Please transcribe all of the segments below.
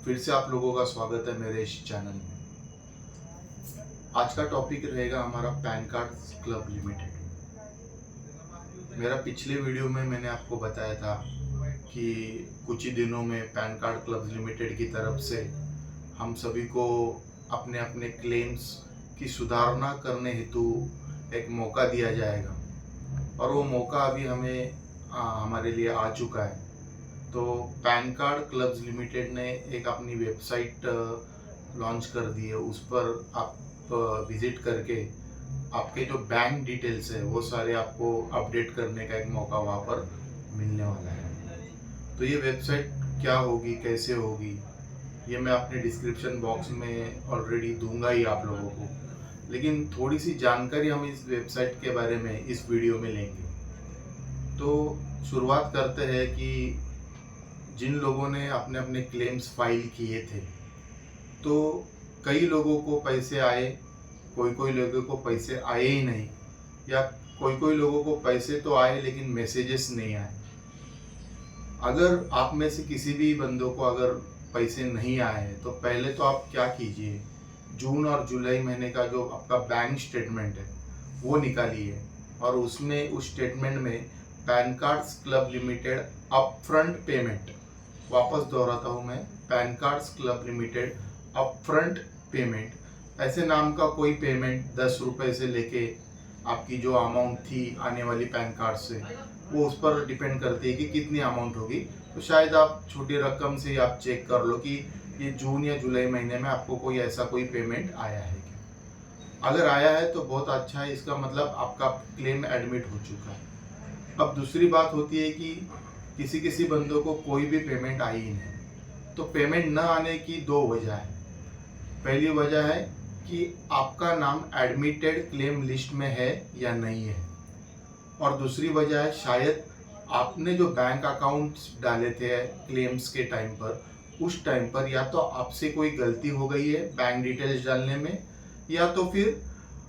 फिर से आप लोगों का स्वागत है मेरे इस चैनल में। आज का टॉपिक रहेगा हमारा पैन कार्ड क्लब लिमिटेड। मेरा पिछले वीडियो में मैंने आपको बताया था कि कुछ ही दिनों में पैन कार्ड क्लब लिमिटेड की तरफ से हम सभी को अपने अपने क्लेम्स की सुधारना करने हेतु एक मौका दिया जाएगा और वो मौका अभी हमारे लिए आ चुका है। तो पैन कार्ड क्लब्स लिमिटेड ने एक अपनी वेबसाइट लॉन्च कर दी है। उस पर आप विजिट करके आपके जो बैंक डिटेल्स है वो सारे आपको अपडेट करने का एक मौका वहाँ पर मिलने वाला है। तो ये वेबसाइट क्या होगी, कैसे होगी, ये मैं अपने डिस्क्रिप्शन बॉक्स में ऑलरेडी दूंगा ही आप लोगों को, लेकिन थोड़ी सी जानकारी हम इस वेबसाइट के बारे में इस वीडियो में लेंगे। तो शुरुआत करते हैं कि जिन लोगों ने अपने अपने क्लेम्स फाइल किए थे, तो कई लोगों को पैसे आए, कोई कोई लोगों को पैसे आए ही नहीं, या कोई कोई लोगों को पैसे तो आए लेकिन मैसेजेस नहीं आए। अगर आप में से किसी भी बंदों को अगर पैसे नहीं आए तो पहले तो आप क्या कीजिए, जून और जुलाई महीने का जो आपका बैंक स्टेटमेंट है वो निकालिए और उसमें उस स्टेटमेंट में pan cards club limited upfront payment, वापस दोहराता हूँ मैं, pan cards club limited upfront payment, ऐसे नाम का कोई पेमेंट 10 रुपये से लेके आपकी जो अमाउंट थी आने वाली पैन कार्ड से, वो उस पर डिपेंड करती है कि कितनी अमाउंट होगी। तो शायद आप छोटी रकम से आप चेक कर लो कि ये जून या जुलाई महीने में आपको कोई ऐसा कोई पेमेंट आया है क्या। अगर आया है तो बहुत अच्छा है, इसका मतलब आपका क्लेम एडमिट हो चुका है। अब दूसरी बात होती है कि किसी किसी बंदों को कोई भी पेमेंट आई ही नहीं। तो पेमेंट न आने की दो वजह है। पहली वजह है कि आपका नाम एडमिटेड क्लेम लिस्ट में है या नहीं है, और दूसरी वजह है शायद आपने जो बैंक अकाउंट्स डाले थे क्लेम्स के टाइम पर, उस टाइम पर या तो आपसे कोई गलती हो गई है बैंक डिटेल्स डालने में, या तो फिर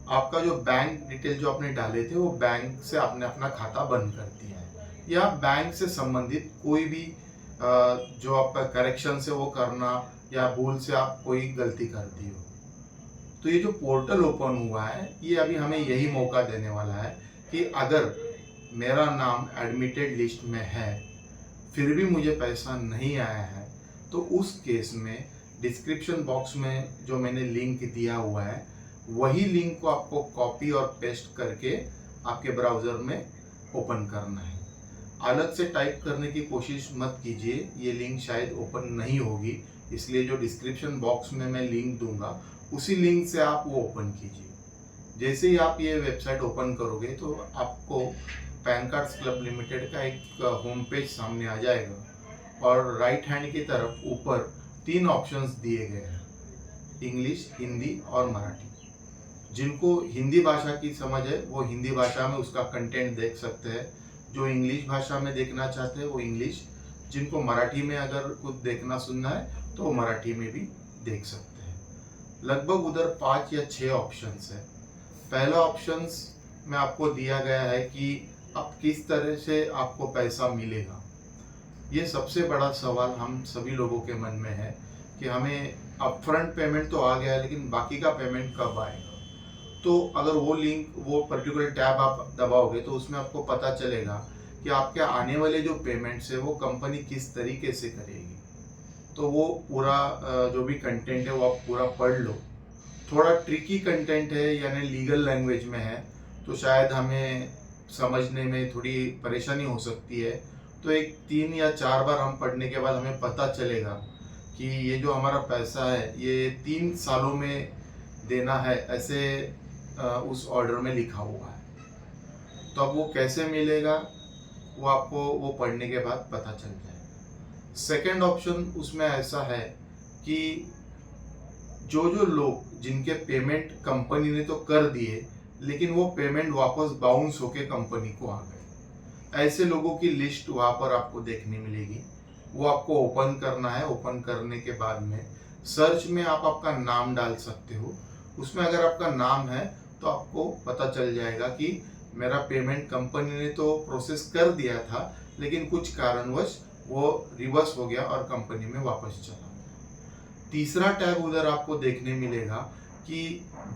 आपका जो बैंक डिटेल जो आपने डाले थे वो बैंक से आपने अपना खाता बंद कर दिया है, या बैंक से संबंधित कोई भी जो आपका करेक्शन से वो करना, या भूल से आप कोई गलती कर दी हो। तो ये जो पोर्टल ओपन हुआ है ये अभी हमें यही मौका देने वाला है कि अगर मेरा नाम एडमिटेड लिस्ट में है फिर भी मुझे पैसा नहीं आया है, तो उस केस में डिस्क्रिप्शन बॉक्स में जो मैंने लिंक दिया हुआ है वही लिंक को आपको कॉपी और पेस्ट करके आपके ब्राउज़र में ओपन करना है। अलग से टाइप करने की कोशिश मत कीजिए, ये लिंक शायद ओपन नहीं होगी, इसलिए जो डिस्क्रिप्शन बॉक्स में मैं लिंक दूंगा उसी लिंक से आप वो ओपन कीजिए। जैसे ही आप ये वेबसाइट ओपन करोगे तो आपको पैन कार्ड्स क्लब लिमिटेड का एक होम पेज सामने आ जाएगा और राइट हैंड की तरफ ऊपर 3 ऑप्शंस दिए गए हैं, इंग्लिश, हिंदी और मराठी। जिनको हिंदी भाषा की समझ है वो हिंदी भाषा में उसका कंटेंट देख सकते हैं, जो इंग्लिश भाषा में देखना चाहते हैं वो इंग्लिश, जिनको मराठी में अगर कुछ देखना सुनना है तो वो मराठी में भी देख सकते हैं। लगभग उधर 5 या 6 ऑप्शंस है। पहला ऑप्शंस में आपको दिया गया है कि अब किस तरह से आपको पैसा मिलेगा। ये सबसे बड़ा सवाल हम सभी लोगों के मन में है कि हमें अपफ्रंट पेमेंट तो आ गया है लेकिन बाकी का पेमेंट कब आएगा। तो अगर वो लिंक, वो पर्टिकुलर टैब आप दबाओगे तो उसमें आपको पता चलेगा कि आपके आने वाले जो पेमेंट्स है वो कंपनी किस तरीके से करेगी। तो वो पूरा जो भी कंटेंट है वो आप पूरा पढ़ लो। थोड़ा ट्रिकी कंटेंट है, यानी लीगल लैंग्वेज में है, तो शायद हमें समझने में थोड़ी परेशानी हो सकती है। तो एक 3 या 4 बार हम पढ़ने के बाद हमें पता चलेगा कि ये जो हमारा पैसा है ये 3 सालों में देना है, ऐसे उस ऑर्डर में लिखा हुआ है। तो अब वो कैसे मिलेगा वो आपको वो पढ़ने के बाद पता चल जाएगा। सेकंड ऑप्शन उसमें ऐसा है कि जो जो लोग जिनके पेमेंट कंपनी ने तो कर दिए लेकिन वो पेमेंट वापस बाउंस होके कंपनी को आ गए, ऐसे लोगों की लिस्ट वहाँ पर आपको देखने मिलेगी। वो आपको ओपन करना है। ओपन करने के बाद में सर्च में आप आपका नाम डाल सकते हो। उसमें अगर आपका नाम है तो आपको पता चल जाएगा कि मेरा पेमेंट कंपनी ने तो प्रोसेस कर दिया था लेकिन कुछ कारणवश वो रिवर्स हो गया और कंपनी में वापस चला गया। तीसरा टैब उधर आपको देखने मिलेगा कि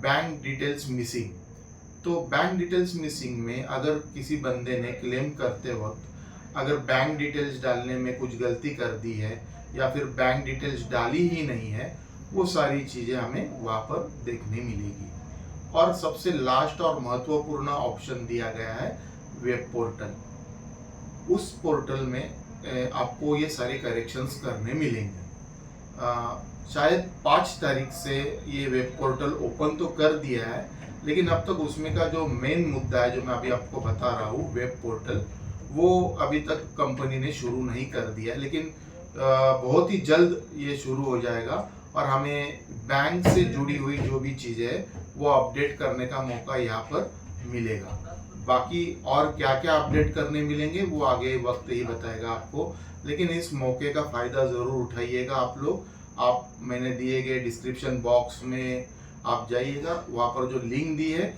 बैंक डिटेल्स मिसिंग। तो बैंक डिटेल्स मिसिंग में अगर किसी बंदे ने क्लेम करते वक्त अगर बैंक डिटेल्स डालने में कुछ गलती कर दी है या फिर बैंक डिटेल्स डाली ही नहीं है, वो सारी चीज़ें हमें वहाँ पर देखने मिलेगी। और सबसे लास्ट और महत्वपूर्ण ऑप्शन दिया गया है वेब पोर्टल। उस पोर्टल में आपको ये सारे करेक्शंस करने मिलेंगे। शायद 5 तारीख से ये वेब पोर्टल ओपन तो कर दिया है, लेकिन अब तक उसमें का जो मेन मुद्दा है जो मैं अभी आपको बता रहा हूँ वेब पोर्टल, वो अभी तक कंपनी ने शुरू नहीं कर दिया है। लेकिन बहुत ही जल्द ये शुरू हो जाएगा और हमें बैंक से जुड़ी हुई जो भी चीज़ें हैं वो अपडेट करने का मौका यहाँ पर मिलेगा। बाकी और क्या क्या अपडेट करने मिलेंगे वो आगे वक्त ही बताएगा आपको, लेकिन इस मौके का फ़ायदा ज़रूर उठाइएगा आप लोग। आप मैंने दिए गए डिस्क्रिप्शन बॉक्स में आप जाइएगा, वहाँ पर जो लिंक दी है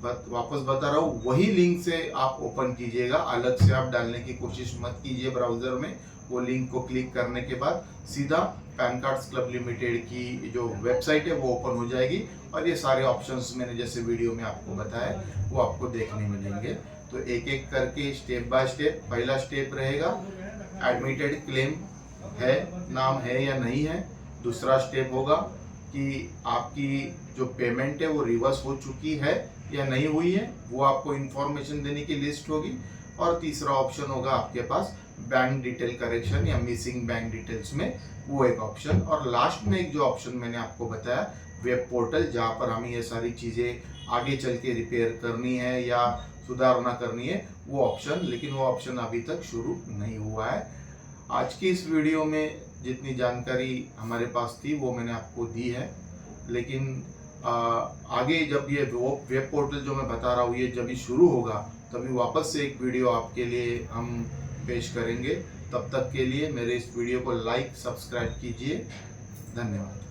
वापस बता रहा हूँ, वही लिंक से आप ओपन कीजिएगा। अलग से आप डालने की कोशिश मत कीजिए ब्राउज़र में। वो लिंक को क्लिक करने के बाद सीधा पैन कार्ड्स क्लब लिमिटेड की जो वेबसाइट है वो ओपन हो जाएगी और ये सारे ऑप्शंस मैंने जैसे वीडियो में आपको बताया वो आपको देखने मिलेंगे। तो एक एक करके स्टेप बाय स्टेप, पहला स्टेप रहेगा एडमिटेड क्लेम है, नाम है या नहीं है। दूसरा स्टेप होगा कि आपकी जो पेमेंट है वो रिवर्स हो चुकी है या नहीं हुई है, वो आपको इन्फॉर्मेशन देने की लिस्ट होगी। और तीसरा ऑप्शन होगा आपके पास बैंक डिटेल करेक्शन या मिसिंग बैंक डिटेल्स में, वो एक ऑप्शन। और लास्ट में एक जो ऑप्शन मैंने आपको बताया वेब पोर्टल, जहाँ पर हमें ये सारी चीज़ें आगे चल के रिपेयर करनी है या सुधारना करनी है, वो ऑप्शन। लेकिन वो ऑप्शन अभी तक शुरू नहीं हुआ है। आज की इस वीडियो में जितनी जानकारी हमारे पास थी वो मैंने आपको दी है, लेकिन आगे जब ये वेब पोर्टल जो मैं बता रहा हूँ ये जब भी शुरू होगा तभी वापस से एक वीडियो आपके लिए हम पेश करेंगे। तब तक के लिए मेरे इस वीडियो को लाइक सब्सक्राइब कीजिए। धन्यवाद।